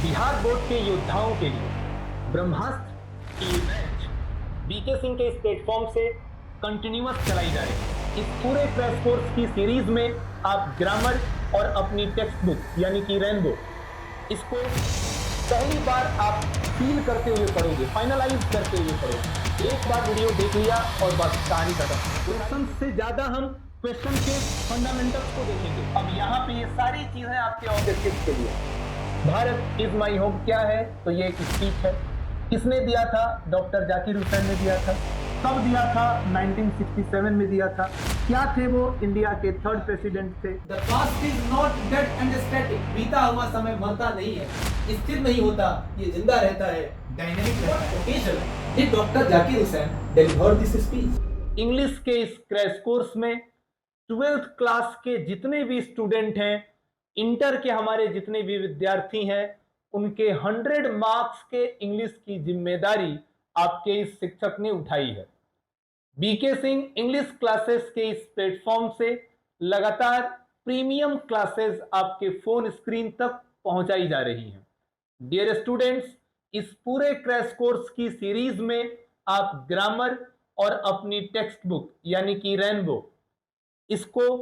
Bihar board के योद्धाओं के लिए ब्रह्मास्त्र की ये मैच बीके सिंह के इस प्लेटफॉर्म से कंटिन्यूअस चलाई जा रही है। इस पूरे क्रैश कोर्स की सीरीज में आप ग्रामर और अपनी टेक्स्ट बुक यानी कि रेनबो इसको पहली बार आप फील करते हुए पढ़ोगे, फाइनलाइज करते हुए पढ़ोगे। एक बार वीडियो देख लिया और बस कहानी खत्म। क्वेश्चन से ज्यादा हम क्वेश्चन के फंडामेंटल्स को देखेंगे। अब यहाँ पे ये सारी चीजें आपके ऑब्जेक्टिव के लिए। भारत इज माई होम क्या है? तो ये एक स्पीच है। किसने दिया था? डॉक्टर जाकिर हुसैन ने दिया था। कब दिया था? 1967 में दिया था। क्या थे वो? इंडिया के थर्ड प्रेसिडेंट थे। The past is not dead and static. बीता हुआ समय मरता नहीं है, स्थिर नहीं होता, ये जिंदा रहता है, डायनेमिक रहता है। Occasion did Dr. Zakir Hussain deliver this speech? English के इस क्रैश कोर्स में 12th क्लास के जितने भी स्टूडेंट हैं, इंटर के हमारे जितने भी विद्यार्थी हैं, उनके 100 मार्क्स के इंग्लिश की जिम्मेदारी आपके इस शिक्षक ने उठाई है। बीके सिंह इंग्लिश क्लासेस के इस प्लेटफॉर्म से लगातार प्रीमियम क्लासेस आपके फोन स्क्रीन तक पहुंचाई जा रही हैं। डियर स्टूडेंट्स, इस पूरे क्रैश कोर्स की सीरीज में आप ग्रामर और अपनी टेक्स्ट बुक यानी कि रेनबो इसको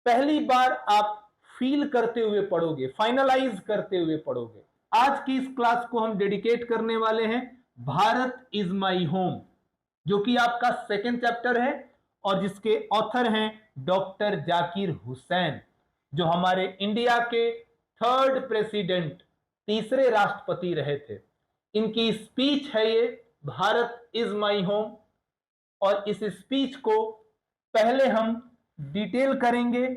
पहली बार आप फील करते हुए पढ़ोगे, फाइनलाइज करते हुए पढ़ोगे। आज की इस क्लास को हम डेडिकेट करने वाले हैं भारत इज माई होम, जो कि आपका सेकेंड चैप्टर है और जिसके ऑथर हैं डॉक्टर जाकिर हुसैन, जो हमारे इंडिया के थर्ड प्रेसिडेंट, तीसरे राष्ट्रपति रहे थे। इनकी स्पीच है ये, भारत इज माई होम। और इस स्पीच को पहले हम डिटेल करेंगे।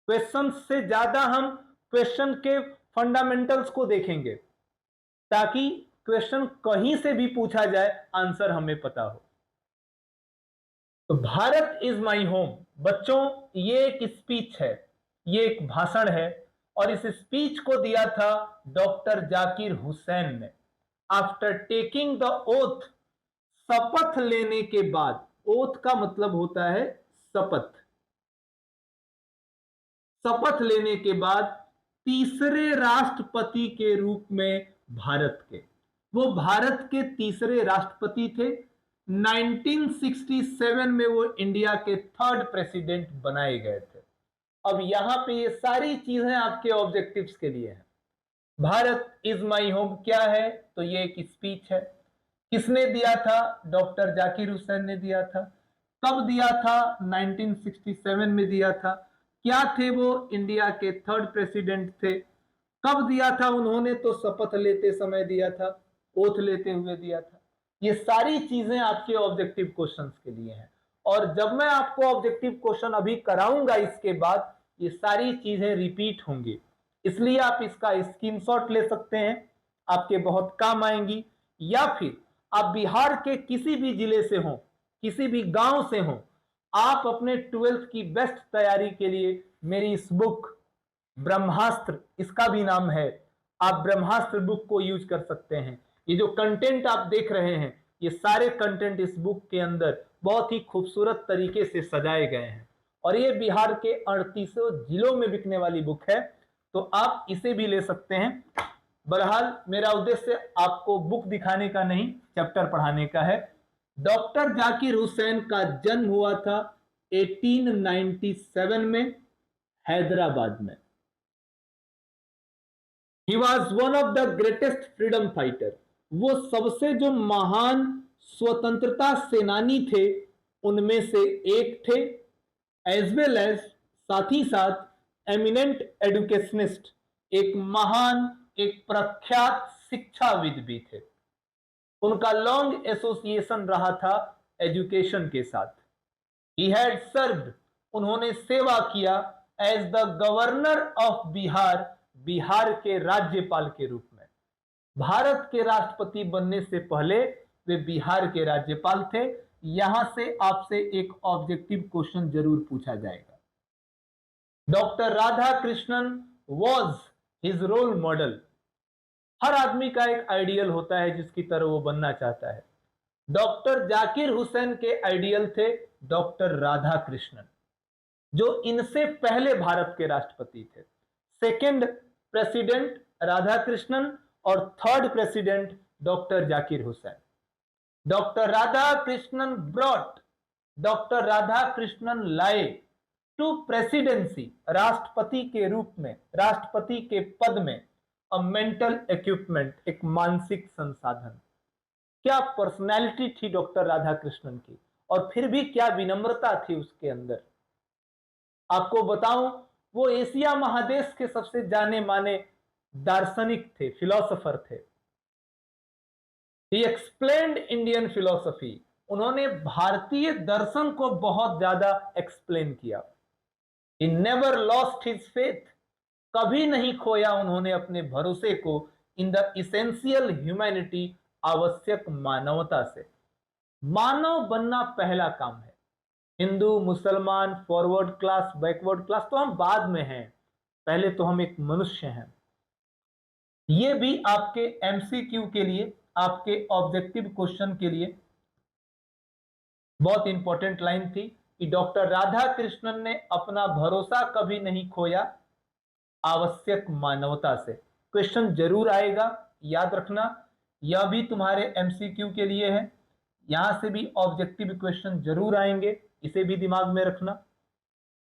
क्वेश्चन से ज्यादा हम क्वेश्चन के फंडामेंटल्स को देखेंगे, ताकि क्वेश्चन कहीं से भी पूछा जाए आंसर हमें पता हो। तो भारत इज माई होम बच्चों, ये एक स्पीच है, ये एक भाषण है, और इस स्पीच को दिया था डॉक्टर जाकिर हुसैन ने। आफ्टर टेकिंग द ओथ, शपथ लेने के बाद, ओथ का मतलब होता है शपथ, शपथ लेने के बाद तीसरे राष्ट्रपति के रूप में भारत के, वो भारत के तीसरे राष्ट्रपति थे। 1967 में वो इंडिया के थर्ड प्रेसिडेंट बनाए गए थे। अब यहां पे ये सारी चीजें आपके ऑब्जेक्टिव्स के लिए हैं। भारत इज माई होम क्या है? तो ये एक स्पीच है। किसने दिया था? डॉक्टर जाकिर हुसैन ने दिया था। कब दिया था? 1967 में दिया था। क्या थे वो? इंडिया के थर्ड प्रेसिडेंट थे। कब दिया था उन्होंने? तो शपथ लेते समय दिया था, ओथ लेते हुए दिया था। ये सारी चीजें आपके ऑब्जेक्टिव क्वेश्चंस के लिए हैं, और जब मैं आपको ऑब्जेक्टिव क्वेश्चन अभी कराऊंगा, इसके बाद ये सारी चीजें रिपीट होंगी, इसलिए आप इसका स्क्रीनशॉट ले सकते हैं, आपके बहुत काम आएंगी। या फिर आप बिहार के किसी भी जिले से हो, किसी भी गांव से हो, आप अपने 12th की बेस्ट तैयारी के लिए मेरी इस बुक ब्रह्मास्त्र, इसका भी नाम है, आप ब्रह्मास्त्र बुक को यूज कर सकते हैं। ये जो कंटेंट आप देख रहे हैं, ये सारे कंटेंट इस बुक के अंदर बहुत ही खूबसूरत तरीके से सजाए गए हैं, और ये बिहार के 38 जिलों में बिकने वाली बुक है, तो आप इसे भी ले सकते हैं। बहरहाल मेरा उद्देश्य आपको बुक दिखाने का नहीं, चैप्टर पढ़ाने का है। डॉक्टर जाकिर हुसैन का जन्म हुआ था 1897 में हैदराबाद में। He was one of the greatest freedom fighter. वो सबसे जो महान स्वतंत्रता सेनानी थे उनमें से एक थे, एज वेल एज, साथ ही साथ एमिनेंट एडुकेशनिस्ट, एक महान, एक प्रख्यात शिक्षाविद भी थे। उनका लॉन्ग एसोसिएशन रहा था एजुकेशन के साथ। ही हैड सर्व्ड, उन्होंने सेवा किया as the governor of Bihar, Bihar के राज्यपाल के रूप में। भारत के राष्ट्रपति बनने से पहले वे बिहार के राज्यपाल थे। यहां से आपसे एक ऑब्जेक्टिव क्वेश्चन जरूर पूछा जाएगा। Doctor Radhakrishnan was his role model. हर आदमी का एक आइडियल होता है जिसकी तरह वो बनना चाहता है। डॉक्टर जाकिर हुसैन के आइडियल थे डॉक्टर राधा कृष्णन, जो इनसे पहले भारत के राष्ट्रपति थे, सेकेंड प्रेसिडेंट राधाकृष्णन और third president doctor Zakir Hussain. Doctor Radhakrishnan brought, doctor Radhakrishnan लाए टू प्रेसिडेंसी, राष्ट्रपति के रूप में, राष्ट्रपति के पद में, अ मेंटल इक्विपमेंट, एक मानसिक संसाधन। क्या पर्सनैलिटी थी डॉक्टर राधाकृष्णन की, और फिर भी क्या विनम्रता थी उसके अंदर। आपको बताऊं, वो एशिया महादेश के सबसे जाने माने दार्शनिक थे, फिलोसोफर थे। ही एक्सप्लेन्ड इंडियन फिलोसफी, उन्होंने भारतीय दर्शन को बहुत ज्यादा एक्सप्लेन किया। He never lost his faith, कभी नहीं खोया उन्होंने अपने भरोसे को इन द इसेंशियल ह्यूमैनिटी, आवश्यक मानवता से। मानव बनना पहला काम है। हिंदू, मुसलमान, फॉरवर्ड क्लास, बैकवर्ड क्लास तो हम बाद में हैं, पहले तो हम एक मनुष्य हैं। ये भी आपके एमसीक्यू के लिए, आपके ऑब्जेक्टिव क्वेश्चन के लिए बहुत इंपॉर्टेंट लाइन थी कि डॉक्टर राधाकृष्णन ने अपना भरोसा कभी नहीं खोया, आवश्यक मानवता से। क्वेश्चन जरूर आएगा, याद रखना, यह भी तुम्हारे एमसीक्यू के लिए है। यहां से भी ऑब्जेक्टिव क्वेश्चन जरूर आएंगे, इसे भी दिमाग में रखना।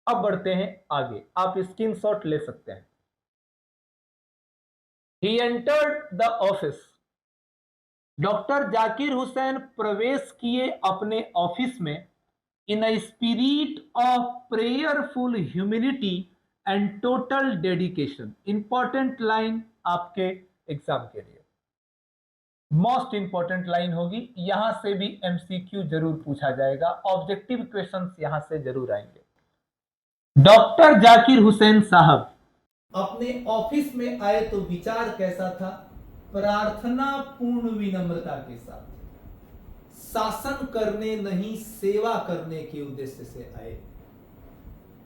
अब बढ़ते हैं आगे, आप स्क्रीनशॉट ले सकते हैं। He entered the office, doctor Zakir Hussain प्रवेश किए अपने ऑफिस में in a spirit of prayerful humility and total dedication. Important line आपके एग्जाम के लिए, मोस्ट इंपॉर्टेंट लाइन होगी, यहां से भी एमसीक्यू जरूर पूछा जाएगा, ऑब्जेक्टिव क्वेश्चंस यहां से जरूर आएंगे। डॉक्टर जाकिर हुसैन साहब अपने ऑफिस में आए तो विचार कैसा था? प्रार्थना पूर्ण विनम्रता के साथ, शासन करने नहीं सेवा करने के उद्देश्य से आए,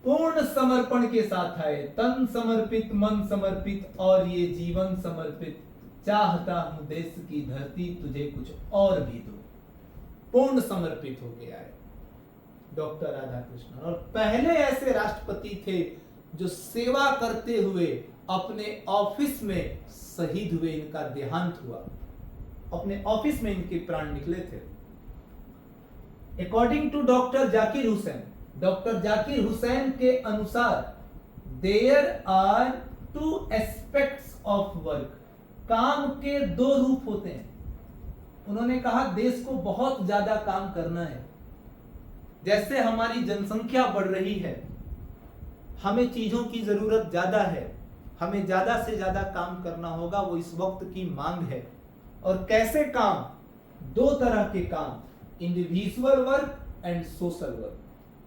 पूर्ण समर्पण के साथ आए, तन समर्पित, मन समर्पित और ये जीवन समर्पित, चाहता हूं देश की धरती तुझे कुछ और भी दो। पूर्ण समर्पित होके आए डॉक्टर राधाकृष्णन, और पहले ऐसे राष्ट्रपति थे जो सेवा करते हुए अपने ऑफिस में शहीद हुए, इनका देहांत हुआ, अपने ऑफिस में इनके प्राण निकले थे। According to doctor Zakir Hussain, doctor Zakir Hussain के अनुसार there are two aspects of work, काम के दो रूप होते हैं। उन्होंने कहा देश को बहुत ज्यादा काम करना है, जैसे हमारी जनसंख्या बढ़ रही है, हमें चीजों की जरूरत ज्यादा है, हमें ज्यादा से ज्यादा काम करना होगा, वो इस वक्त की मांग है। और कैसे काम? दो तरह के काम, individual work and social work,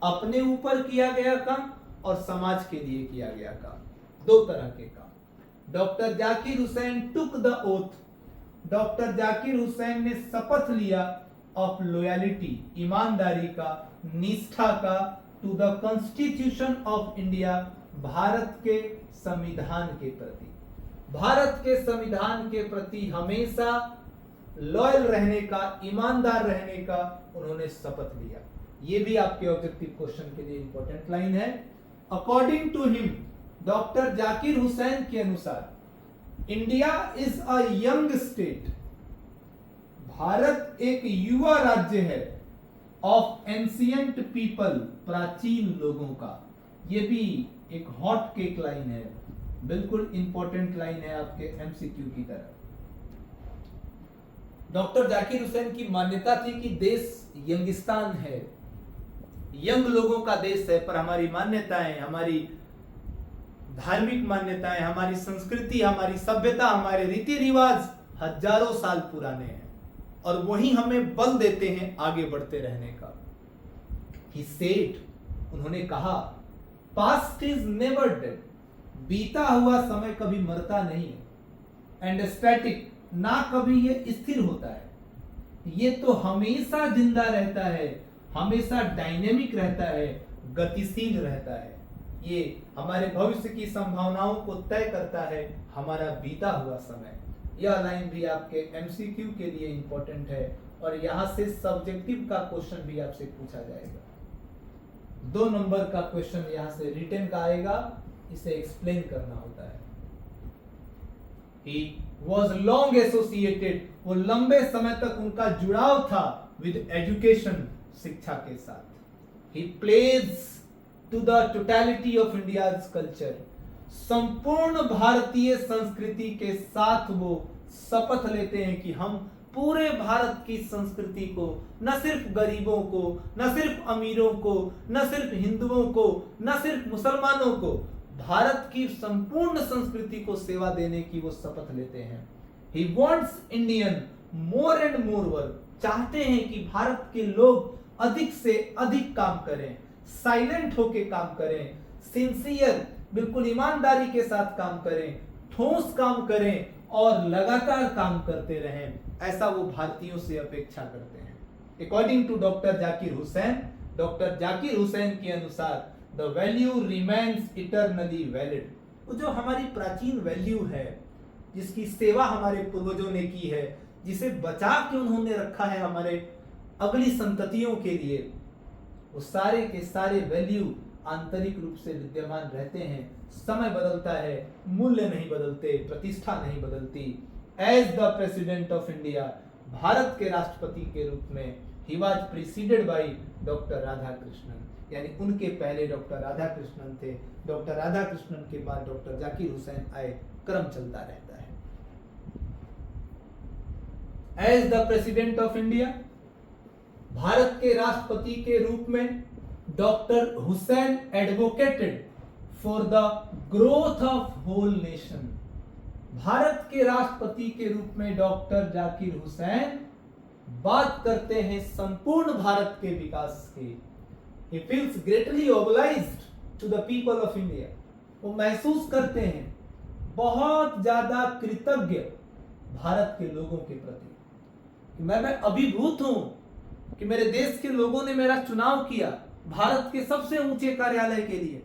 अपने ऊपर किया गया काम और समाज के लिए किया गया काम, दो तरह के काम। Doctor Zakir Hussain took the oath, doctor Zakir Hussain ने शपथ लिया ऑफ लॉयल्टी, ईमानदारी का, निष्ठा का, to the constitution of India, Bharat के संविधान के प्रति, भारत के संविधान के प्रति हमेशा लॉयल रहने का, ईमानदार रहने का उन्होंने शपथ लिया। ये भी आपके ऑब्जेक्टिव क्वेश्चन के लिए इंपॉर्टेंट लाइन है। According to him, doctor Zakir Hussain के अनुसार, India is a young state, Bharat एक युवा राज्य है, ऑफ एंशियंट पीपल, प्राचीन लोगों का। ये भी एक हॉट केक लाइन है, बिल्कुल इंपॉर्टेंट लाइन है आपके एमसीक्यू की तरह। डॉक्टर जाकिर हुसैन की मान्यता थी कि देश यंगिस्तान है, यंग लोगों का देश है, पर हमारी मान्यताएं, हमारी धार्मिक मान्यताएं, हमारी संस्कृति, हमारी सभ्यता, हमारे रीति रिवाज हजारों साल पुराने हैं, और वही हमें बल देते हैं आगे बढ़ते रहने का। He said, उन्होंने कहा, पास्ट इज नेवर डेड, बीता हुआ समय कभी मरता नहीं है, एंड स्टैटिक, ना कभी ये स्थिर होता है, ये तो हमेशा जिंदा रहता है, हमेशा डायनेमिक रहता है, गतिशील रहता है। ये हमारे भविष्य की संभावनाओं को तय करता है हमारा बीता हुआ समय। यह लाइन भी आपके एमसीक्यू के लिए इंपॉर्टेंट है, और यहां से सब्जेक्टिव का क्वेश्चन भी आपसे पूछा जाएगा। 2 नंबर का क्वेश्चन यहां से रिटन का आएगा, इसे एक्सप्लेन करना होता है। He was long associated, वो लंबे समय तक उनका जुड़ाव था with education, शिक्षा के साथ. He plays to the totality of India's culture. संपूर्ण भारतीय संस्कृति के साथ वो शपथ लेते हैं कि हम पूरे भारत की संस्कृति को, न सिर्फ गरीबों को, न सिर्फ अमीरों को, न सिर्फ हिंदुओं को, न सिर्फ मुसलमानों को, भारत की संपूर्ण संस्कृति को सेवा देने की वो शपथ लेते हैं. He wants Indian more and more work. चाहते हैं कि भारत के लोग अधिक से अधिक काम करें, साइलेंट होके काम करें, सिंसियर, बिल्कुल ईमानदारी के साथ काम करें, ठोस काम करें और लगातार काम करते रहें. ऐसा वो भारतीयों से अपेक्षा करते हैं. According to doctor Zakir Hussain के अनुसार the value remains eternally valid. वो जो हमारी प्राचीन वैल्यू है, जिसकी सेवा हमारे पूर्वजों ने की है, जिसे बचा के उन्होंने रखा है हमारे अगली संततियों के लिए, वो सारे के सारे वैल्यू आंतरिक रूप से विद्यमान रहते हैं. समय बदलता है, मूल्य नहीं बदलते, प्रतिष्ठा नहीं बदलती. As the president of India, Bharat के राष्ट्रपति के रूप में, he was preceded by doctor Radhakrishnan, यानी उनके पहले डॉक्टर राधाकृष्णन थे. डॉक्टर राधाकृष्णन के बाद डॉक्टर जाकिर हुसैन आए. क्रम चलता रहता है. As the president of India, Bharat के राष्ट्रपति के रूप में doctor Hussain advocated for the growth of whole nation. Bharat के राष्ट्रपति के रूप में डॉक्टर जाकिर हुसैन बात करते हैं संपूर्ण भारत के विकास की. He feels greatly obliged to the people of India. वो महसूस करते हैं बहुत ज्यादा कृतज्ञ भारत के लोगों के प्रति कि मैं अभिभूत हूं कि मेरे देश के लोगों ने मेरा चुनाव किया भारत के सबसे ऊंचे कार्यालय के लिए.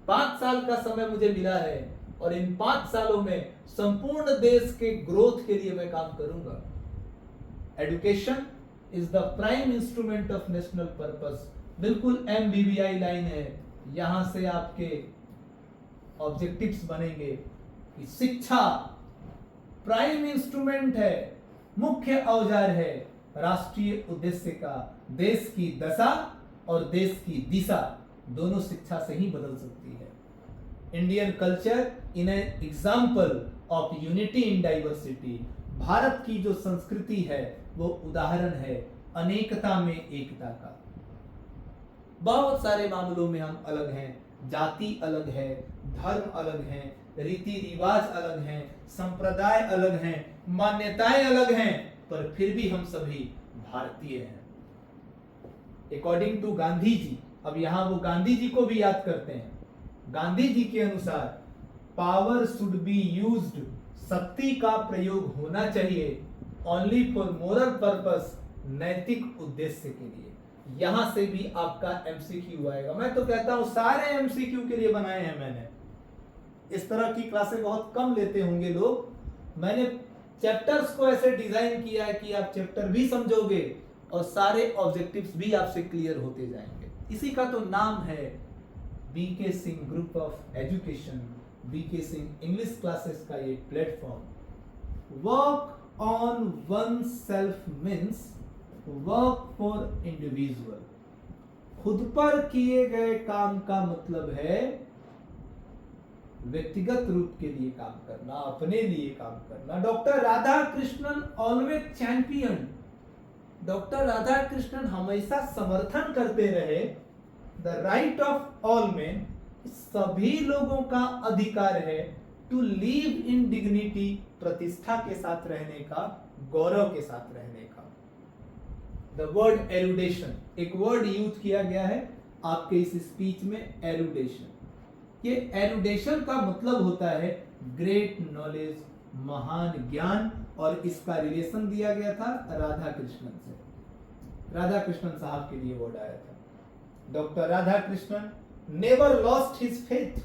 5 साल का समय मुझे मिला है और इन 5 सालों में संपूर्ण देश के ग्रोथ के लिए मैं काम करूंगा. Education is the prime instrument of national purpose. बिल्कुल MBBI लाइन है. यहां से आपके ऑब्जेक्टिव्स बनेंगे कि शिक्षा प्राइम इंस्ट्रूमेंट है, मुख्य औजार है राष्ट्रीय उद्देश्य का. देश की दशा और देश की दिशा दोनों शिक्षा से ही बदल सकती है. Indian culture in an example of unity in diversity. Bharat की जो संस्कृति है वो उदाहरण है अनेकता में एकता का. बहुत सारे मामलों में हम अलग हैं. जाति अलग है, धर्म अलग है, रीति रिवाज अलग हैं, संप्रदाय अलग हैं, मान्यताएं अलग हैं, पर फिर भी हम सभी भारतीय हैं. अकॉर्डिंग टू गांधी जी, अब यहां वो गांधी जी को भी याद करते हैं. गांधी जी के अनुसार पावर शुड बी यूज्ड, शक्ति का प्रयोग होना चाहिए ओनली फॉर मोरल पर्पस, नैतिक उद्देश्य के लिए. यहां से भी आपका MCQ आएगा. मैं तो कहता हूं सारे MCQ के लिए बनाए हैं मैंने. इस तरह की क्लासें बहुत कम लेते होंगे लोग. मैंने चैप्टर्स को ऐसे डिजाइन किया है कि आप चैप्टर भी समझोगे और सारे ऑब्जेक्टिव्स भी आपसे क्लियर होते जाएंगे. इसी का तो नाम है BK Singh group of education, BK Singh English classes का ये platform. Work on one self means work for individual. खुद पर किए गए काम का मतलब है व्यक्तिगत रूप के लिए काम करना, अपने लिए काम करना. Doctor Radha Krishnan always champion. Doctor Radha Krishnan हमेशा समर्थन करते रहे the right of all main, सभी लोगों का अधिकार है टू लिव इन डिग्निटी, प्रतिष्ठा के साथ रहने का, गौरव के साथ रहने का. द वर्ड एरुडेशन, एक वर्ड यूज किया गया है आपके इस स्पीच में, एरुडेशन. ये एरुडेशन का मतलब होता है ग्रेट नॉलेज, महान ज्ञान, और इसका रिलेशन दिया गया था राधा कृष्णन से. राधा कृष्णन साहब के लिए वर्ड आया था. Doctor Radhakrishnan never lost his faith.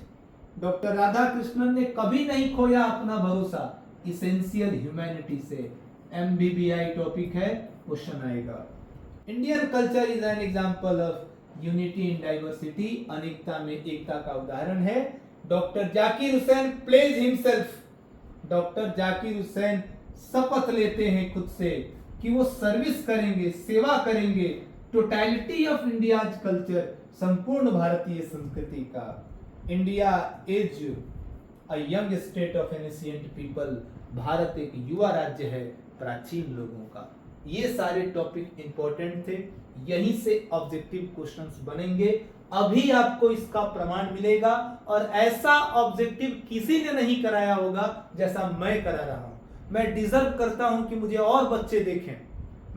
Doctor Radhakrishnan ने कभी नहीं खोया अपना भरोसा इसेंशियल ह्यूमैनिटी से. MBBI टॉपिक है, क्वेश्चन आएगा. Indian culture is an example of unity in diversity. अनेकता में एकता का उदाहरण है. Doctor Zakir Hussain pledge himself doctor Zakir Hussain शपथ लेते हैं खुद से कि वो सर्विस करेंगे, सेवा करेंगे टोटलिटी ऑफ इंडियाज कल्चर, संपूर्ण भारतीय संस्कृति का। India is a young state of ancient people, Bharat एक युवा राज्य है प्राचीन लोगों का। ये सारे टॉपिक इंपॉर्टेंट थे, यहीं से ऑब्जेक्टिव क्वेश्चंस बनेंगे। अभी आपको इसका प्रमाण मिलेगा और ऐसा ऑब्जेक्टिव किसी ने नहीं कराया होगा जैसा मैं करा रहा हूं। मैं डिजर्व करता हूं कि मुझे और बच्चे देखें,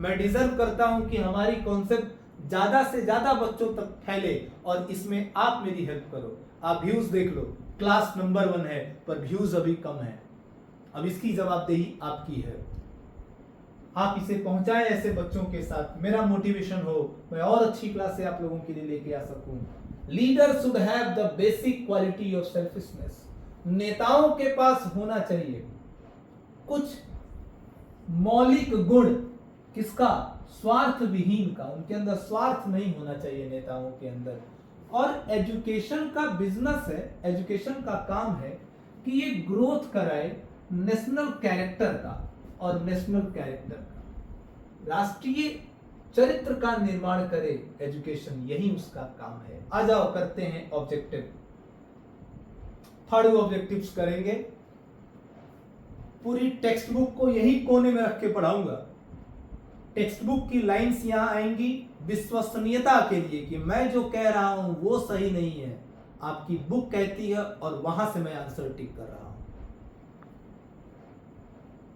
मैं डिजर्व करता हूं कि हमारी कॉन्सेप्ट ज्यादा से ज्यादा बच्चों तक फैले और इसमें आप मेरी हेल्प करो। आप व्यूज देख लो, क्लास नंबर 1 है पर व्यूज अभी कम है। अब इसकी जवाबदेही आपकी है, आप इसे पहुंचाएं ऐसे बच्चों के साथ, मेरा मोटिवेशन हो, मैं और अच्छी क्लास से आप लोगों के लिए लेके आ सकूं। Leader should have the basic quality of selfishness, नेताओं के पास होना चाहिए कुछ मौलिक गुण, किसका? स्वार्थ विहीन का, उनके अंदर स्वार्थ नहीं होना चाहिए नेताओं के अंदर। और एजुकेशन का बिजनेस है, एजुकेशन का काम है कि ये ग्रोथ कराए नेशनल कैरेक्टर का और नेशनल कैरेक्टर का, राष्ट्रीय चरित्र का निर्माण करे एजुकेशन, यही उसका काम है। आ जाओ करते हैं ऑब्जेक्टिव। 3rd ऑब्जेक्टिव्स करेंगे। पूरी टेक्स्ट बुक को यही कोने में रख के पढ़ाऊंगा। टेक्स्ट बुक की लाइंस यहां आएंगी विश्वसनीयता के लिए कि मैं जो कह रहा हूं वो सही नहीं है, आपकी बुक कहती है और वहां से मैं आंसर टिक कर रहा हूं।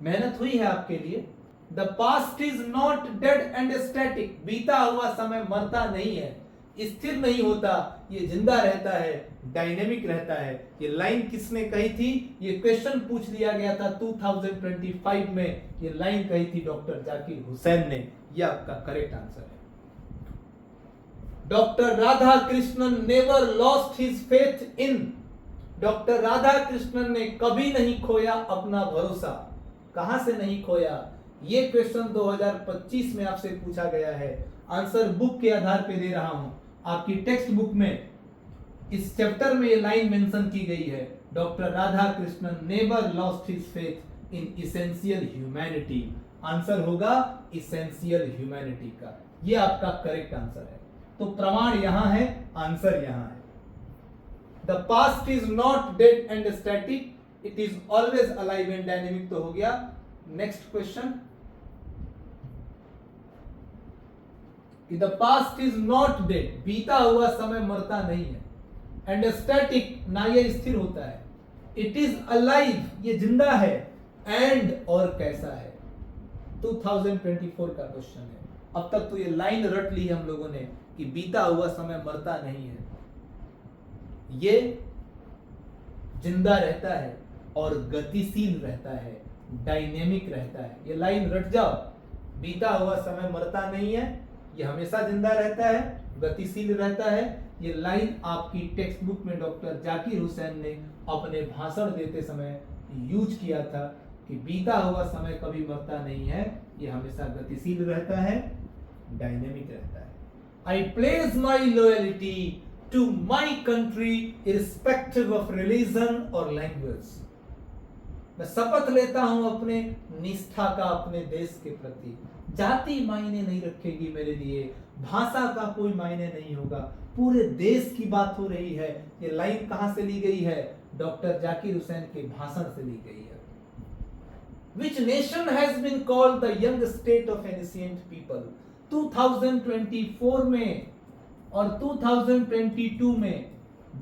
मेहनत हुई है आपके लिए। The past is not dead and static, बीता हुआ समय मरता नहीं है, स्थिर नहीं होता, ये जिंदा रहता है, डायनेमिक रहता है। ये लाइन किसने कही थी? ये क्वेश्चन पूछ लिया गया था 2025 में, ये लाइन कही थी डॉक्टर जाकिर हुसैन ने। यह आपका करेक्ट आंसर है। Doctor Radhakrishnan never lost his faith in, doctor Radhakrishnan ने कभी नहीं खोया अपना भरोसा। कहां से नहीं खोया? ये क्वेश्चन 2025 में आपसे पूछा गया है। आंसर बुक के आधार पे दे रहा हूं। आपकी टेक्स्ट बुक में इस चैप्टर में ये लाइन मेंशन की गई है, doctor Radhakrishnan never lost his faith in essential humanity. Answer होगा इसेंशियल ह्यूमैनिटी का। ये आपका करेक्ट आंसर है। तो प्रमाण यहां है, आंसर यहां है। The past is not dead and static, it is always alive and dynamic. तो हो गया। Next question, the past is not dead, बीता हुआ समय मरता नहीं है, एंड स्टैटिक, ना ये स्थिर होता है, इट इज अलाइव, ये जिंदा है, एंड और कैसा है। 2024 का क्वेश्चन है। अब तक तो ये लाइन रट ली है हम लोगों ने कि बीता हुआ समय मरता नहीं है, ये जिंदा रहता है और गतिशील रहता है, डायनेमिक रहता है। ये लाइन रट जाओ, बीता हुआ समय मरता नहीं है, ये हमेशा जिंदा रहता है, गतिशील रहता है। ये लाइन आपकी टेक्स्ट बुक में डॉक्टर जाकिर हुसैन ने अपने भाषण देते समय यूज किया था कि बीता हुआ समय कभी मरता नहीं है, ये हमेशा गतिशील रहता है, डायनेमिक रहता है। I place my loyalty to my country irrespective of religion और लैंग्वेज, मैं शपथ लेता हूं अपने निष्ठा का अपने देश के प्रति। जाति मायने नहीं रखेगी मेरे लिए, भाषा का कोई मायने नहीं होगा, पूरे देश की बात हो रही है। ये लाइन कहां से ली गई है? डॉक्टर जाकिर हुसैन के भाषण से ली गई है। Which nation has been called the young state of ancient people? 2024 में और 2022 में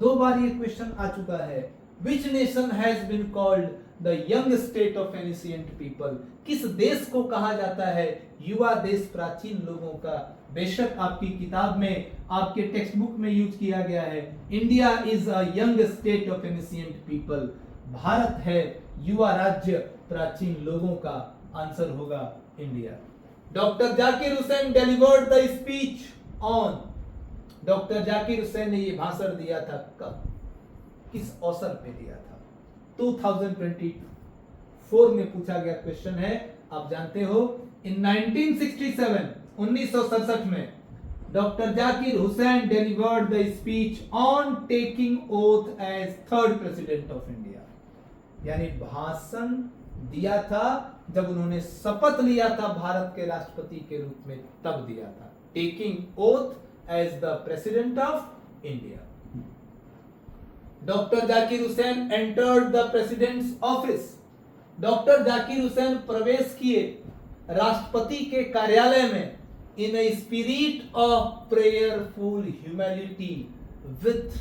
2 बार ये क्वेश्चन आ चुका है। Which nation has been called the young state of ancient people? किस देश को कहा जाता है युवा देश प्राचीन लोगों का? बेशक आपकी किताब में, आपके टेक्स्ट बुक में यूज किया गया है, India is a young state of ancient people, Bharat है युवा राज्य प्राचीन लोगों का। आंसर होगा India. Doctor Zakir Hussain delivered the speech on, doctor Zakir Hussain ने ये भाषण दिया था कब, किस अवसर पे दिया था? 2024 में पूछा गया क्वेश्चन है। आप जानते हो इन 1967 में doctor Zakir Hussain delivered the speech on taking oath as 3rd president of India. यानी भाषण दिया था जब उन्होंने शपथ लिया था भारत के राष्ट्रपति के रूप में, तब दिया था। Taking oath as the president of India. Doctor Zakir Hussain entered the president's office. Doctor Zakir Hussain प्रवेश किए राष्ट्रपति के कार्यालय में in a spirit of prayerful humility, with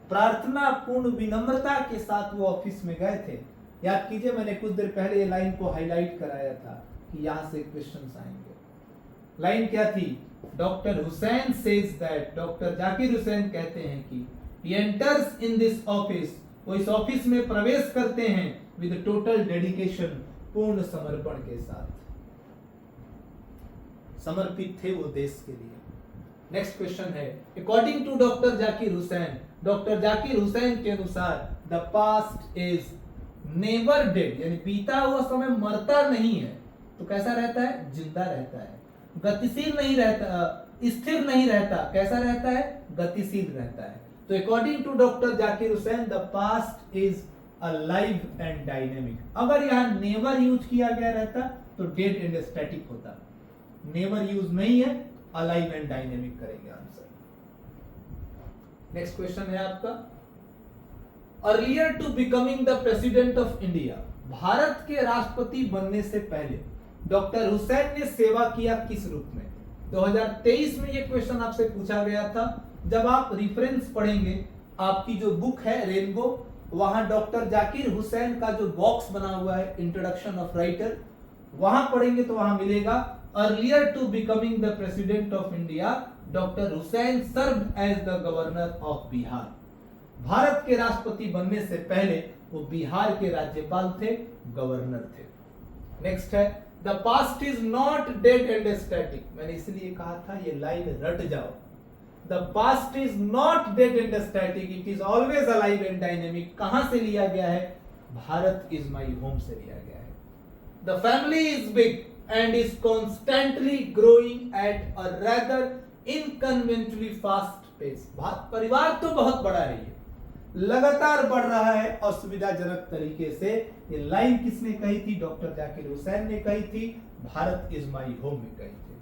प्रार्थना पूर्ण विनम्रता के साथ वो ऑफिस में गए थे। याद कीजिए, मैंने कुछ देर पहले ये लाइन को हाईलाइट कराया था कि यहां से क्वेश्चंस आएंगे। लाइन क्या थी? Doctor Hussain says that, doctor Zakir Hussain कहते हैं कि he enters in this office, वो इस ऑफिस में प्रवेश करते हैं with total dedication, पूर्ण समर्पण के साथ। समर्पित थे वो देश के लिए। नेक्स्ट क्वेश्चन है, according to doctor Zakir Hussain, doctor Zakir Hussain के अनुसार the past is never dead, यानी बीता हुआ समय मरता नहीं है, तो कैसा रहता है? जिंदा रहता है। गतिशील नहीं रहता, स्थिर नहीं रहता, कैसा रहता है? गतिशील रहता है। तो according to doctor Zakir Hussain the past is alive and dynamic. अगर यहां नेवर यूज किया गया रहता तो डेड एंड स्टैटिक होता। नेवर यूज नहीं है, अलाइव एंड डायनेमिक करेंगे आंसर। नेक्स्ट क्वेश्चन है आपका, earlier to becoming the president of India, Bharat के राष्ट्रपति बनने से पहले डॉक्टर हुसैन ने सेवा किया किस रूप में? 2023 में यह क्वेश्चन आपसे पूछा गया था। जब आप रिफरेंस पढ़ेंगे, आपकी जो बुक है रेनबो, वहां डॉक्टर जाकिर हुसैन का जो बॉक्स बना हुआ है इंट्रोडक्शन ऑफ राइटर, वहां पढ़ेंगे तो वहां मिलेगा earlier to becoming the president of India doctor Hussain served as the governor of Bihar. Bharat के राष्ट्रपति बनने से पहले वो बिहार के राज्यपाल थे, गवर्नर थे। नेक्स्ट है, the past is not dead and static. मैंने इसलिए कहा था ये लाइन रट जाओ। The past is not dead and static, it is always alive and dynamic। कहां से लिया गया है? भारत इज माई होम से लिया गया है। The family is big and is constantly growing at a rather inconventionally fast pace। परिवार तो बहुत बड़ा है, ये लगातार बढ़ रहा है असुविधाजनक तरीके से। ये लाइन किसने कही थी? डॉक्टर जाकिर हुसैन ने कही थी, भारत इज माई होम में कही थी।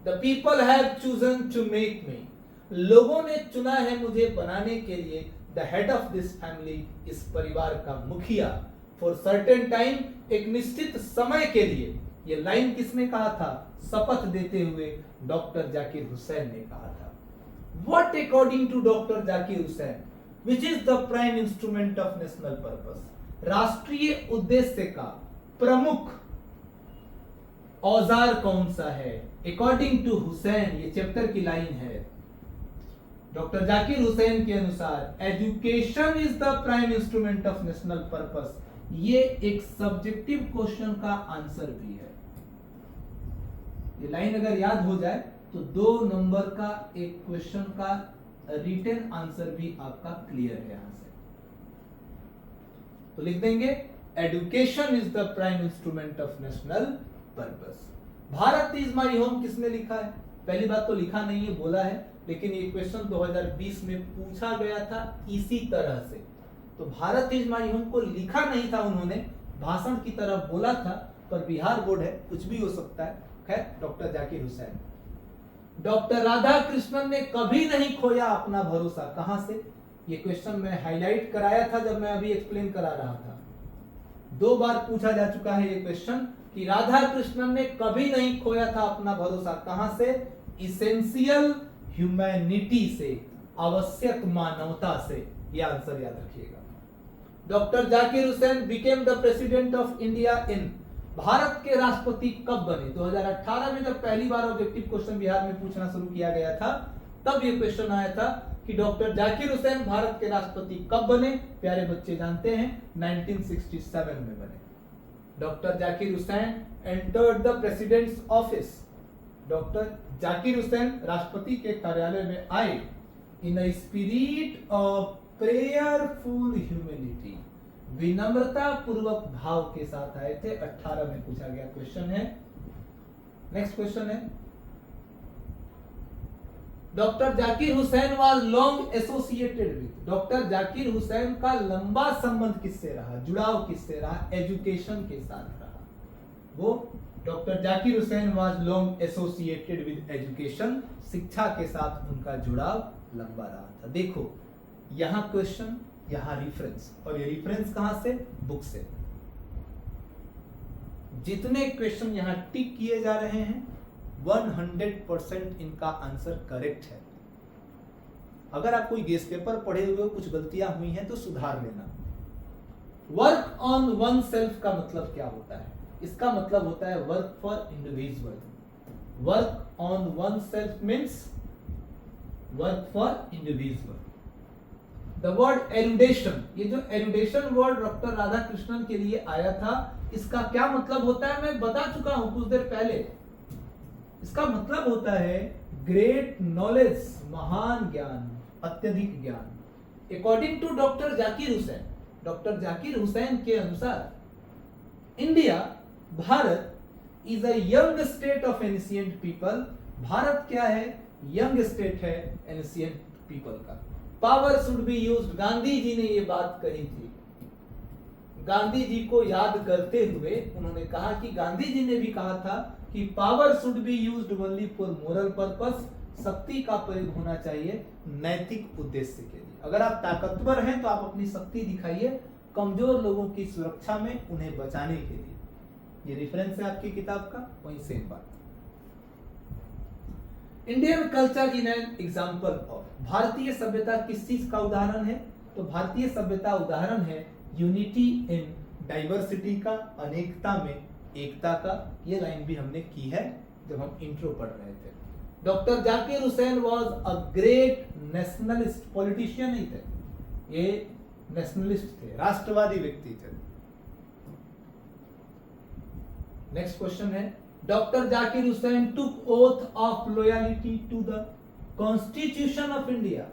The people have chosen to make me, लोगों ने चुना है मुझे बनाने के लिए, the head of this family, इस परिवार का मुखिया, फॉर सर्टेन टाइम, एक निश्चित समय के लिए। ये लाइन किसने कहा था? शपथ देते हुए डॉक्टर जाकिर हुसैन ने कहा था। What according to doctor Zakir Hussain, which is the prime instrument of national purpose, राष्ट्रीय उद्देश्य का प्रमुख औजार कौन सा है? अकॉर्डिंग टू हुसैन, ये चैप्टर की लाइन है। डॉक्टर जाकिर हुसैन के अनुसार education is the prime instrument of national purpose. ये एक सब्जेक्टिव क्वेश्चन का आंसर भी है। ये लाइन अगर याद हो जाए तो 2 नंबर का एक क्वेश्चन का रिटन आंसर भी आपका क्लियर है यहां से। तो लिख देंगे, education is the prime instrument of national purpose. Bharat is my home किसने लिखा है? पहली बात तो लिखा नहीं है, बोला है, लेकिन ये क्वेश्चन 2020 में पूछा गया था इसी तरह से। तो भारत इज माई होम को लिखा नहीं था उन्होंने, भाषण की तरह बोला था, पर बिहार बोर्ड है, कुछ भी हो सकता है। खैर, doctor Zakir Hussain. Doctor Radhakrishnan ने कभी नहीं खोया अपना भरोसा, कहां से? ये क्वेश्चन मैं हाईलाइट कराया था जब मैं अभी एक्सप्लेन करा रहा था। 2 बार पूछा जा चुका है ये क्वेश्चन कि राधा कृष्णन ने कभी नहीं खोया था अपना भरोसा, कहां से? इसेंशियल ह्यूमैनिटी से, आवश्यक मानवता से। यह आंसर याद रखिएगा। Doctor Zakir Hussain became the president of India in, Bharat के राष्ट्रपति कब बने? 2018 में जब पहली बार ऑब्जेक्टिव क्वेश्चन बिहार में पूछना शुरू किया गया था, तब यह क्वेश्चन आया था कि डॉक्टर जाकिर हुसैन भारत के राष्ट्रपति कब बने? प्यारे बच्चे जानते हैं, 1967 में बने। Doctor Zakir Hussain entered the president's office, doctor Zakir Hussain राष्ट्रपति के कार्यालय में आए in a spirit of prayerful humility, विनम्रता पूर्वक भाव के साथ आए थे। 18 में पूछा गया क्वेश्चन है। नेक्स्ट क्वेश्चन है, doctor Zakir Hussain was long associated with, doctor Zakir Hussain का लंबा संबंध किससे रहा, जुड़ाव किससे रहा, एजुकेशन के साथ रहा। वो doctor Zakir Hussain was long associated with education, शिक्षा के साथ उनका जुड़ाव लंबा रहा था। देखो यहां क्वेश्चन, यहां रेफरेंस, और ये रेफरेंस कहां से, बुक से। जितने क्वेश्चन यहां टिक किए जा रहे हैं 100% इनका आंसर करेक्ट है। अगर आप कोई गेस पेपर पढ़े हुए कुछ गलतियां हुई हैं तो सुधार लेना। वर्क ऑन वन सेल्फ का मतलब क्या होता है, इसका मतलब होता है work for individual. Work on one self means work for individual. The word erudition, ये जो एरुडेशन वर्ड डॉक्टर राधाकृष्णन के लिए आया था, इसका क्या मतलब होता है मैं बता चुका हूं कुछ देर पहले। इसका मतलब होता है ग्रेट नॉलेज, महान ज्ञान, अत्यधिक ज्ञान। According to doctor Zakir Hussain, doctor Zakir Hussain के अनुसार India, Bharat is a young state of ancient people. Bharat क्या है, यंग स्टेट है एंशिएंट पीपल का। Power should be used, Gandhi ji ने ये बात कही थी। गांधी जी को याद करते हुए उन्होंने कहा कि गांधी जी ने भी कहा था कि power should be used only for moral purpose, शक्ति का प्रयोग होना चाहिए नैतिक उद्देश्य के लिए। अगर आप ताकतवर हैं तो आप अपनी शक्ति दिखाइए कमजोर लोगों की सुरक्षा में, उन्हें बचाने के लिए। ये रेफरेंस है आपकी किताब का, वही सेम बात। Indian culture in an example of, भारतीय सभ्यता किस चीज का उदाहरण है, तो भारतीय सभ्यता उदाहरण है यूनिटी इन डाइवर्सिटी का, अनेकता में एकता का। ये लाइन भी हमने की है जब हम इंट्रो पढ़ रहे थे। Doctor Zakir Hussain was a great nationalist, politician नहीं थे, ये नेशनलिस्ट थे, राष्ट्रवादी व्यक्ति थे। नेक्स्ट क्वेश्चन है, doctor Zakir Hussain took oath of loyalty to the constitution of India.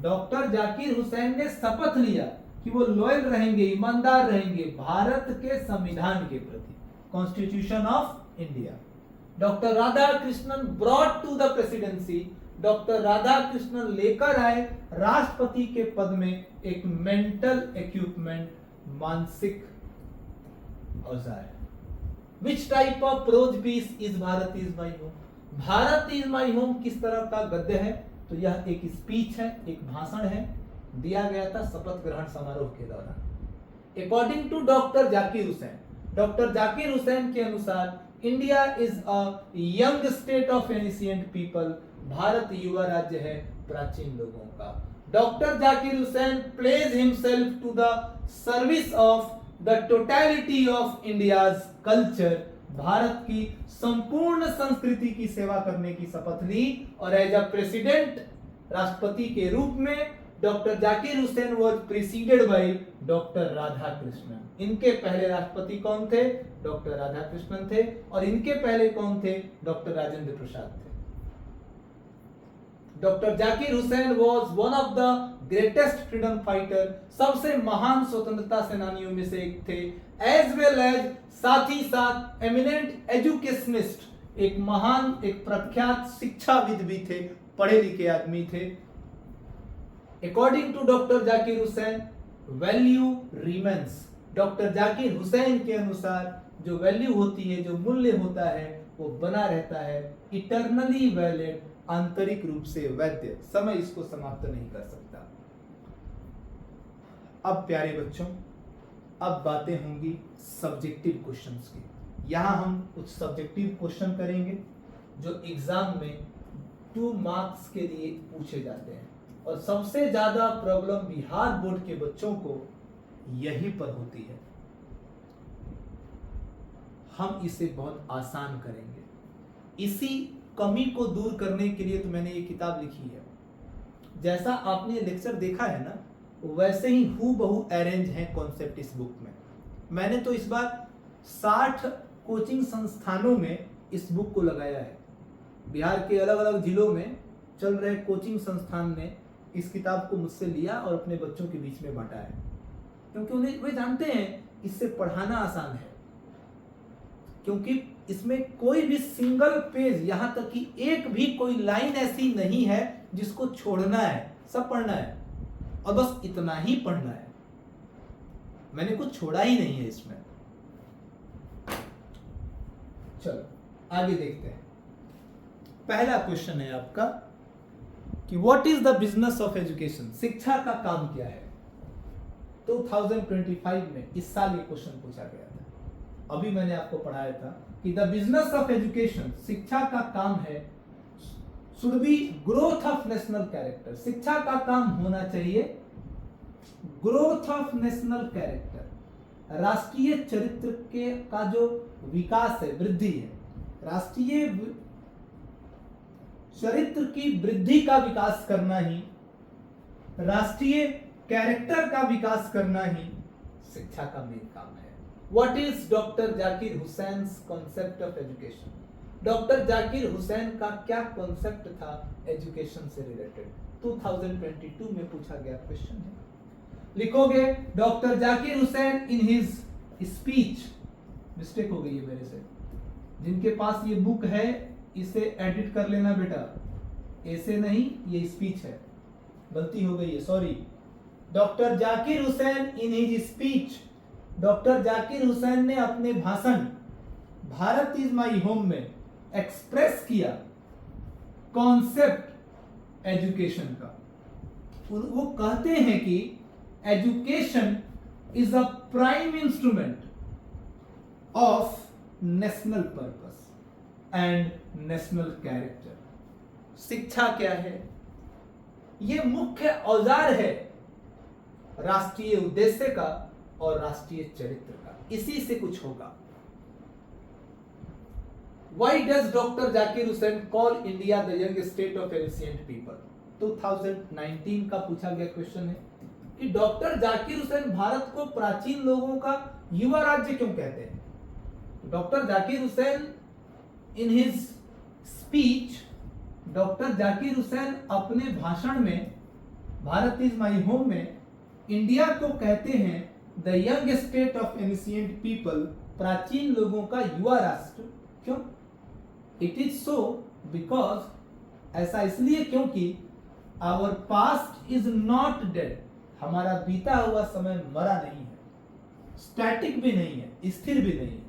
Doctor Zakir Hussain ने शपथ लिया कि वो लॉयल रहेंगे, ईमानदार रहेंगे भारत के संविधान के प्रति, constitution of India. Doctor Radhakrishnan brought to the presidency, doctor Radhakrishnan लेकर आए राष्ट्रपति के पद में एक मेंटल इक्विपमेंट, मानसिक औजार। Which type of prose piece is Bharat is my home, Bharat is my home किस तरह का गद्य है, तो यह एक स्पीच है, एक भाषण है, दिया गया था शपथ ग्रहण समारोह के दौरान। According to doctor Zakir Hussain, doctor Zakir Hussain के अनुसार India is a young state of ancient people, Bharat युवा राज्य है प्राचीन लोगों का। Doctor Zakir Hussain place himself to the service of the totality of India's culture, Bharat की संपूर्ण संस्कृति की सेवा करने की शपथ ली। और एज अ प्रेसिडेंट, राष्ट्रपति के रूप में doctor Zakir Hussain was preceded by doctor Radha Krishnan. इनके पहले राष्ट्रपति कौन थे, डॉक्टर राधा कृष्णन थे, और इनके पहले कौन थे, डॉक्टर राजेंद्र प्रसाद थे। Doctor Zakir Hussain was one of the greatest freedom fighter, सबसे महान स्वतंत्रता सेनानियों में से एक थे। एज वेल एज, साथ ही साथ एमिनेंट एजुकेशनिस्ट, एक महान, एक प्रख्यात शिक्षाविद भी थे, पढ़े लिखे आदमी थे। According to doctor Zakir Hussain, value remains, doctor Zakir Hussain के अनुसार जो वैल्यू होती है, जो मूल्य होता है, वो बना रहता है, इटरनली वैलिड, आंतरिक रूप से वैध, समय इसको समाप्त नहीं कर सकता। अब प्यारे बच्चों, अब बातें होंगी सब्जेक्टिव क्वेश्चंस की। यहां हम कुछ सब्जेक्टिव क्वेश्चन करेंगे जो एग्जाम में 2 मार्क्स के लिए पूछे जाते हैं, और सबसे ज्यादा प्रॉब्लम बिहार बोर्ड के बच्चों को यहीं पर होती है। हम इसे बहुत आसान करेंगे। इसी कमी को दूर करने के लिए तो मैंने ये किताब लिखी है। जैसा आपने लेक्चर देखा है ना, वैसे ही हूबहू अरेंज है कॉन्सेप्ट इस बुक में। मैंने तो इस बार 60 कोचिंग संस्थानों में इस बुक को लगाया है। बिहार के अलग अलग जिलों में चल रहे कोचिंग संस्थान ने इस किताब को मुझसे लिया और अपने बच्चों के बीच में बांटा है, क्योंकि उन्हें वे जानते हैं इससे पढ़ाना आसान है। क्योंकि इसमें कोई भी सिंगल पेज, यहां तक कि एक भी कोई लाइन ऐसी नहीं है जिसको छोड़ना है, सब पढ़ना है और बस इतना ही पढ़ना है। मैंने कुछ छोड़ा ही नहीं है इसमें। चलो आगे देखते हैं। पहला क्वेश्चन है आपका कि what is the business of education, शिक्षा का काम क्या है। 2025 में इस साल ये क्वेश्चन पूछा गया था। अभी मैंने आपको पढ़ाया था कि द बिजनेस ऑफ एजुकेशन, शिक्षा का काम है, should be growth of national character, शिक्षा का काम होना चाहिए ग्रोथ ऑफ नेशनल कैरेक्टर, राष्ट्रीय चरित्र के का जो विकास है, वृद्धि है, राष्ट्रीय चरित्र की वृद्धि का विकास करना ही, राष्ट्रीय कैरेक्टर का विकास करना ही शिक्षा का मेन काम है। What is doctor Zakir Hussain concept of education, doctor Zakir Hussain का क्या कॉन्सेप्ट था एजुकेशन से रिलेटेड, 2022 में पूछा गया क्वेश्चन है। लिखोगे doctor Zakir Hussain in his speech, mistake हो गई है मेरे से, जिनके पास ये बुक है इसे एडिट कर लेना बेटा, ऐसे नहीं, ये स्पीच है, गलती हो गई है, sorry. Doctor Zakir Hussain in his speech, doctor Zakir Hussain ने अपने भाषण भारत इज माई होम में एक्सप्रेस किया कॉन्सेप्ट एजुकेशन का। वो कहते हैं कि education is a prime instrument of national purpose and national character. शिक्षा क्या है? ये मुख्य औजार है राष्ट्रीय उद्देश्य का और राष्ट्रीय चरित्र का, इसी से कुछ होगा। Why does Dr. Zakir Hussain call India the young state of ancient people? 2019 का पूछा गया क्वेश्चन है कि डॉक्टर जाकिर हुसैन भारत को प्राचीन लोगों का युवा राज्य क्यों कहते हैं। Doctor Zakir Hussain in his speech, doctor Zakir Hussain अपने भाषण में भारत इज माई होम में इंडिया को कहते हैं the young state of ancient people, प्राचीन लोगों का युवा राष्ट्र। क्यों? इट इज सो बिकॉज, ऐसा इसलिए क्योंकि our past is not dead, हमारा बीता हुआ समय मरा नहीं है, स्टैटिक भी नहीं है, स्थिर भी नहीं है,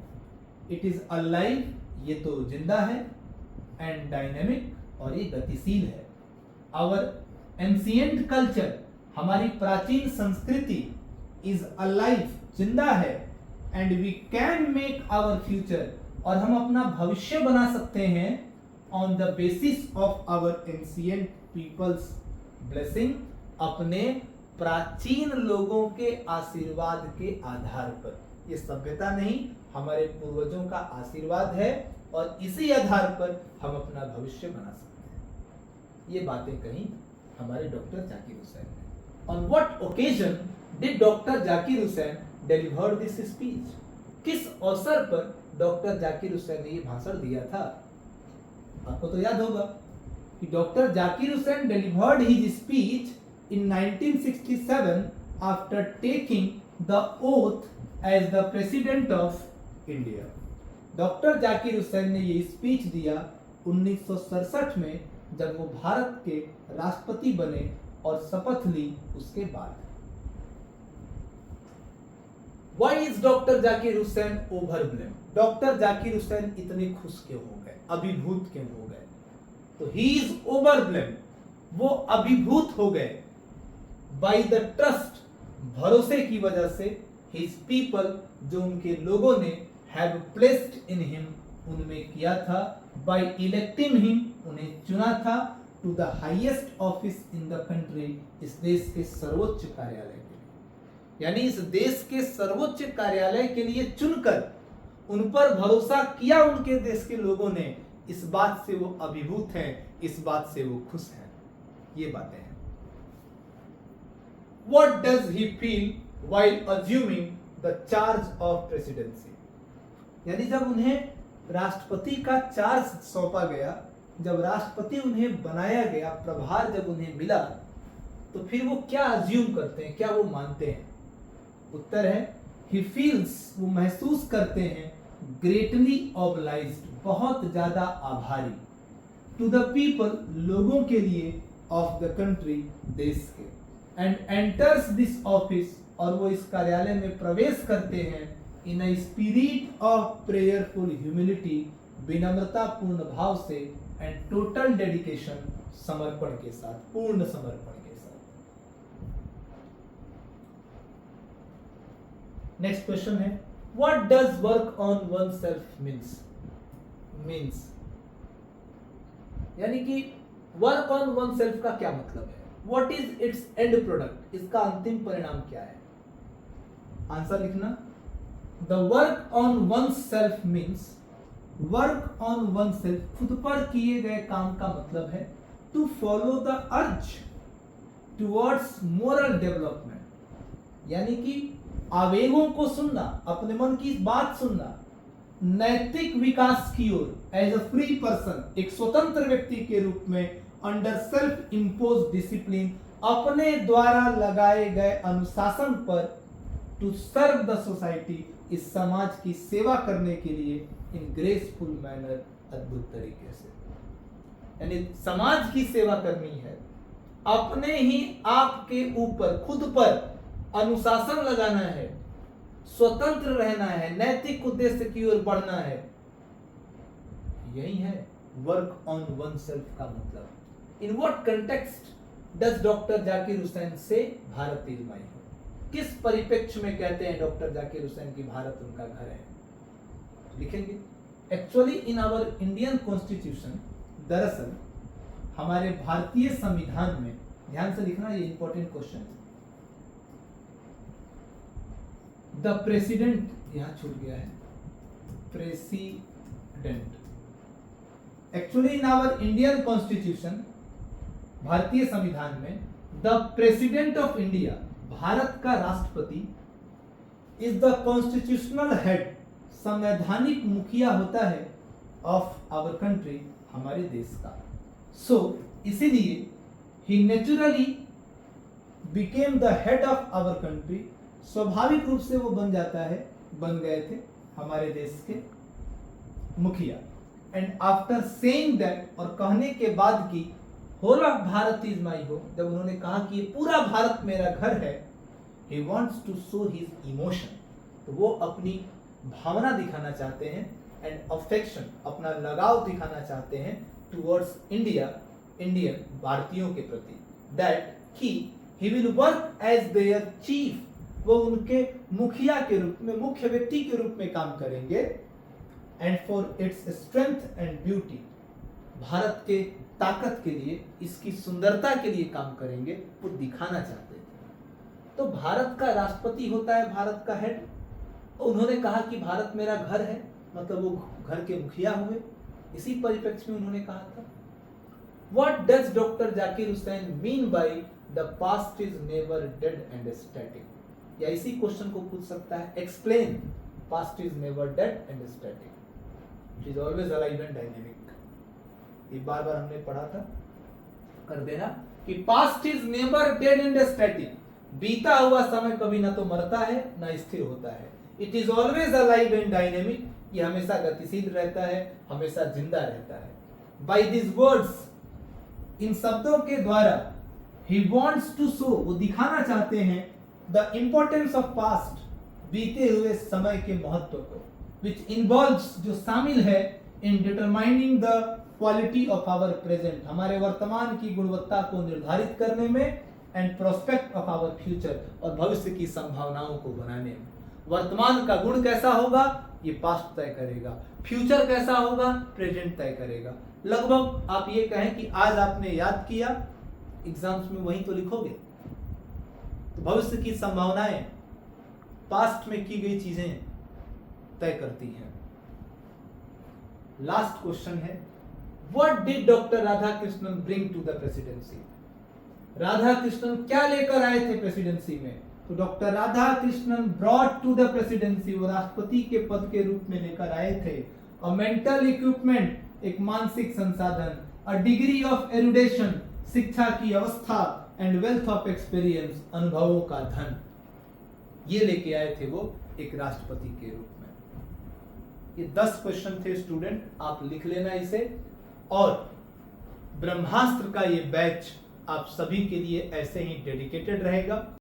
इट इज अलाइव, ये तो जिंदा है, एंड डायनेमिक, और ये गतिशील है। आवर एंशिएंट कल्चर, हमारी प्राचीन संस्कृति इज अलाइव, जिंदा है, and we can make our future, और हम अपना भविष्य बना सकते हैं on the basis of our ancient people's blessing, अपने प्राचीन लोगों के आशीर्वाद के आधार पर। ये सभ्यता नहीं, हमारे पूर्वजों का आशीर्वाद है, और इसी आधार पर हम अपना भविष्य बना सकते हैं। ये बातें कही हमारे डॉक्टर जाकिर हुसैन ने। On what occasion did doctor Zakir Hussain deliver this speech, किस अवसर पर डॉक्टर जाकिर हुसैन ने ये भाषण दिया था। आपको तो याद होगा कि doctor Zakir Hussain delivered his speech in 1967 after taking the oath as the president of India. Doctor Zakir Hussain ने ये स्पीच दिया 1967 में, जब वो भारत के राष्ट्रपति बने और शपथ ली उसके बाद। Why is Dr. Zakir Hussain overwhelmed? Doctor Zakir Hussain इतने खुश क्यों हो गए, अभिभूत क्यों हो गए? तो he is overwhelmed, वो अभिभूत हो गए by the trust, भरोसे की वजह से, his people, जो उनके लोगों ने have placed in him, उनमें किया था, by electing him, उन्हें चुना था, to the highest office in the country, इस देश के सर्वोच्च कार्यालय के लिए, यानी इस देश के सर्वोच्च कार्यालय के लिए चुनकर उन पर भरोसा किया उनके देश के लोगों ने। इस बात से वो अभिभूत हैं, इस बात से वो खुश हैं। ये बातें हैं। What does he feel while assuming the charge of presidency? यानी जब उन्हें राष्ट्रपति का चार्ज सौंपा गया, जब राष्ट्रपति उन्हें बनाया गया, प्रभार जब उन्हें मिला, तो फिर वो क्या अज्यूम करते हैं, क्या वो मानते हैं? उत्तर है he feels, वो महसूस करते हैं ग्रेटली ऑब्लाइज्ड, बहुत ज्यादा आभारी, टू द पीपल, लोगों के लिए, ऑफ द कंट्री, देश के, एंड एंटर्स दिस ऑफिस, और वो इस कार्यालय में प्रवेश करते हैं, in a spirit of prayerful humility, विनम्रता पूर्ण भाव से, एंड टोटल डेडिकेशन, समर्पण के साथ, पूर्ण समर्पण के साथ। नेक्स्ट क्वेश्चन है, what does work on one self means, यानी कि वर्क ऑन वन सेल्फ का क्या मतलब है, what is its end product, इसका अंतिम परिणाम क्या है। आंसर लिखना, the work on one self means, work on one self, खुद पर किए गए काम का मतलब है to follow the urge towards moral development, यानी कि आवेगों को सुनना, अपने मन की बात सुनना, नैतिक विकास की ओर, एज अ फ्री पर्सन, एक स्वतंत्र व्यक्ति के रूप में, अंडर सेल्फ इम्पोज डिसिप्लिन, अपने द्वारा लगाए गए अनुशासन पर, टू सर्व द सोसाइटी, इस समाज की सेवा करने के लिए, इन ग्रेसफुल मैनर, अद्भुत तरीके से, यानी समाज की सेवा करनी है, अपने ही आप के ऊपर, खुद पर अनुशासन लगाना है, स्वतंत्र रहना है, नैतिक उद्देश्य की ओर बढ़ना है, यही है वर्क ऑन वन सेल्फ का मतलब। In what context does doctor Zakir Hussain से भारत इज माय होम, किस परिप्रेक्ष्य में कहते हैं डॉक्टर जाकिर हुसैन की भारत उनका घर है, लिखेंगे। Actually in our Indian constitution, दरअसल हमारे भारतीय संविधान में, ध्यान से लिखना, ये इंपॉर्टेंट क्वेश्चन है, द प्रेसिडेंट, यहां छूट गया है, president, actually in our Indian constitution, भारतीय संविधान में, the president of India, Bharat का राष्ट्रपति, इज द कॉन्स्टिट्यूशनल हेड, संवैधानिक मुखिया होता है, ऑफ आवर कंट्री, हमारे देश का। सो इसीलिए he naturally became the head of our country, स्वाभाविक रूप से वो बन जाता है, बन गए थे हमारे देश के मुखिया। एंड आफ्टर सेइंग दैट, और कहने के बाद कि whole of Bharat is my home, जब उन्होंने कहा कि ये पूरा भारत मेरा घर है, he wants to show his emotion, तो वो अपनी भावना दिखाना चाहते हैं, एंड अफेक्शन, अपना लगाव दिखाना चाहते हैं, टुवर्ड्स इंडिया, इंडियन, भारतीयों के प्रति, that he will work as their chief, वो उनके मुखिया के रूप में, मुख्य व्यक्ति के रूप में काम करेंगे, and for its strength and beauty, Bharat के ताकत के लिए, इसकी सुंदरता के लिए काम करेंगे, वो दिखाना चाहते थे। तो भारत का राष्ट्रपति होता है भारत का हेड, उन्होंने कहा कि भारत मेरा घर है, मतलब वो घर के मुखिया हुए, इसी परिप्रेक्ष्य में उन्होंने कहा था। What does doctor Zakir Hussain mean by the past is never dead and static, या इसी क्वेश्चन को पूछ सकता है, explain past is never dead and static, it is always alive and dynamic. ये बार बार हमने पढ़ा था, कर देना कि past is never dead and static, बीता हुआ समय कभी ना तो मरता है ना स्थिर होता है, it is always alive and dynamic, ये हमेशा गतिशील रहता है, हमेशा जिंदा रहता है। बाय दिस वर्ड्स, इन शब्दों के द्वारा, ही वांट्स टू शो, वो दिखाना चाहते हैं, द इंपॉर्टेंस ऑफ पास्ट, बीते हुए समय के महत्व को, विच इन्वॉल्व्स, जो शामिल है, in determining the quality of our present, हमारे वर्तमान की गुणवत्ता को निर्धारित करने में, and prospect of our future, और भविष्य की संभावनाओं को बनाने में। वर्तमान का गुण कैसा होगा, ये पास्ट तय करेगा, फ्यूचर कैसा होगा, प्रेजेंट तय करेगा। लगभग आप ये कहें कि आज आपने याद किया, एग्जाम्स में वही तो लिखोगे। तो भविष्य की संभावनाएं पास्ट में की गई चीजें तय करती हैं। लास्ट क्वेश्चन है, what did doctor Radhakrishnan bring to the presidency, Radhakrishnan क्या लेकर आए थे प्रेसिडेंसी में। तो doctor Radhakrishnan brought to the presidency, वो राष्ट्रपति के पद के रूप में लेकर आए थे, अ मेंटल इक्विपमेंट, एक मानसिक संसाधन, अ डिग्री ऑफ एरुडेशन, शिक्षा की अवस्था, एंड वेल्थ ऑफ एक्सपीरियंस, अनुभवों का धन, ये लेके आए थे वो एक राष्ट्रपति के रूप में। ये 10 क्वेश्चन थे स्टूडेंट, आप लिख लेना इसे। और ब्रह्मास्त्र का ये बैच आप सभी के लिए ऐसे ही डेडिकेटेड रहेगा।